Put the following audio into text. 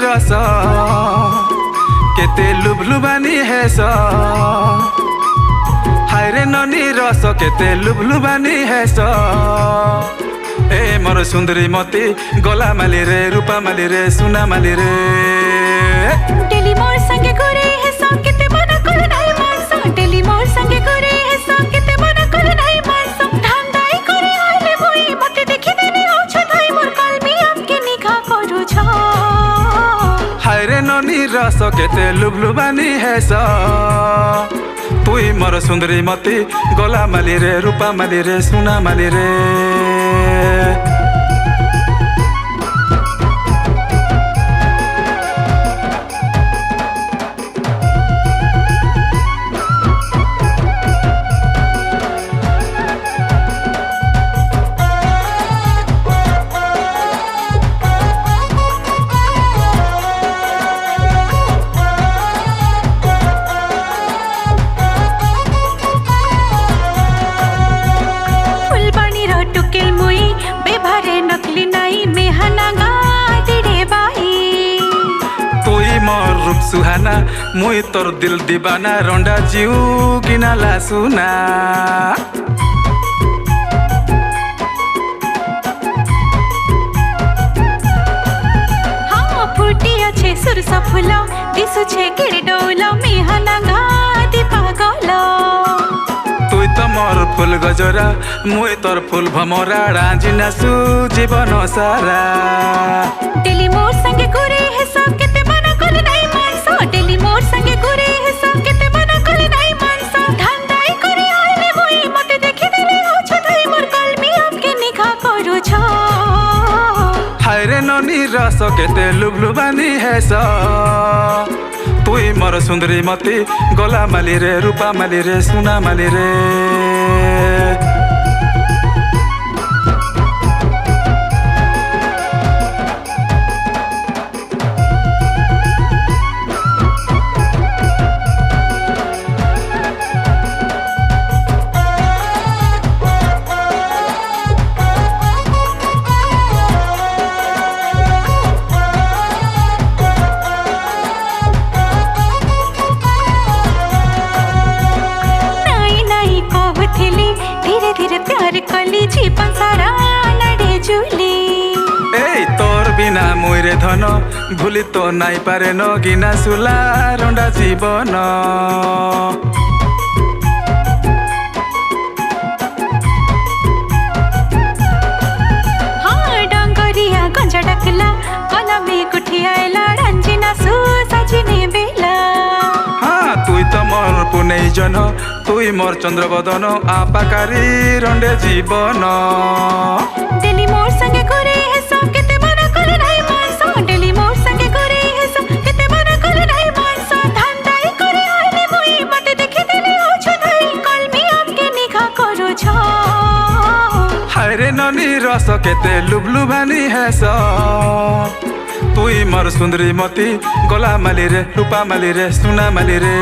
रस केते लुभलुबानी हेस हाय रे ननी रस केते लुभलुबानी हेस ए मोर सुंदरी मती गला माली रे रूपा माली रे सुना माली रे डेली मोर संगे करे हेसा केते मन कर नाही मानसा डेली मोर संगे करे हेसा केते मन कर नाही मानसा धांदाई करे आले भई मते देखि देनी औछ धाई मोर कलमी आपके निखा करू छ हाय रे ननी रस केते लुभलुबानी हेस तुई मोर सुंदरी मती गला माली रे रूपा माली रे सुना माली रे रूप सुहाना मुई तोर दिल दीवाना रंडा जीव गिनाला सुना हाँ फुटी अच्छे सुरसा फूला दिसु छे केड़े डोला मेहना गादी पागल तुई तो मोर फूल गजरा मुई तोर फूल भमरा रांजिना सु जीवन सारा डेली मोर संगे करे हेसा केते मन कर नाही मानसा डेली मोर संगे करे हेसा केते मन कर नाही मानसा धांदाई करे आले भई मते देखि देले औछ धाई मोर कलमी आपके निखा करू छ हाय रे ननी रस केते लुभलुबानी हेस तुई मोर सुंदरी मती गला माली रे रूपा माली रे सुना माली रे प्यार कली जीवन सारा लड़े जुली ए तोर बिना मुइरे धन भूली तो नाई पारे न गिना सुला रंडा जीवन हाँ डंगरिया गंजा डकला कला में कुठिया रंजिना सु सजिने बेला हाँ तुई तो मोर पुनै जन तुई मोर चंद्रबदन आपाकारी रंडे जीवन डेली मोर संगे करे हेसा केते मन कर नाही मानसा डेली मोर संगे करे हेसा केते मन कर नाही मानसा धांदाई करे आले भई मते देखि देले औछ धाई कलमी आपके निखा करू छ हाय रे ननी रस केते लुभलुबानी हेस तुई मोर सुंदरी मती गला माली रे रूपा माली रे सुना माली रे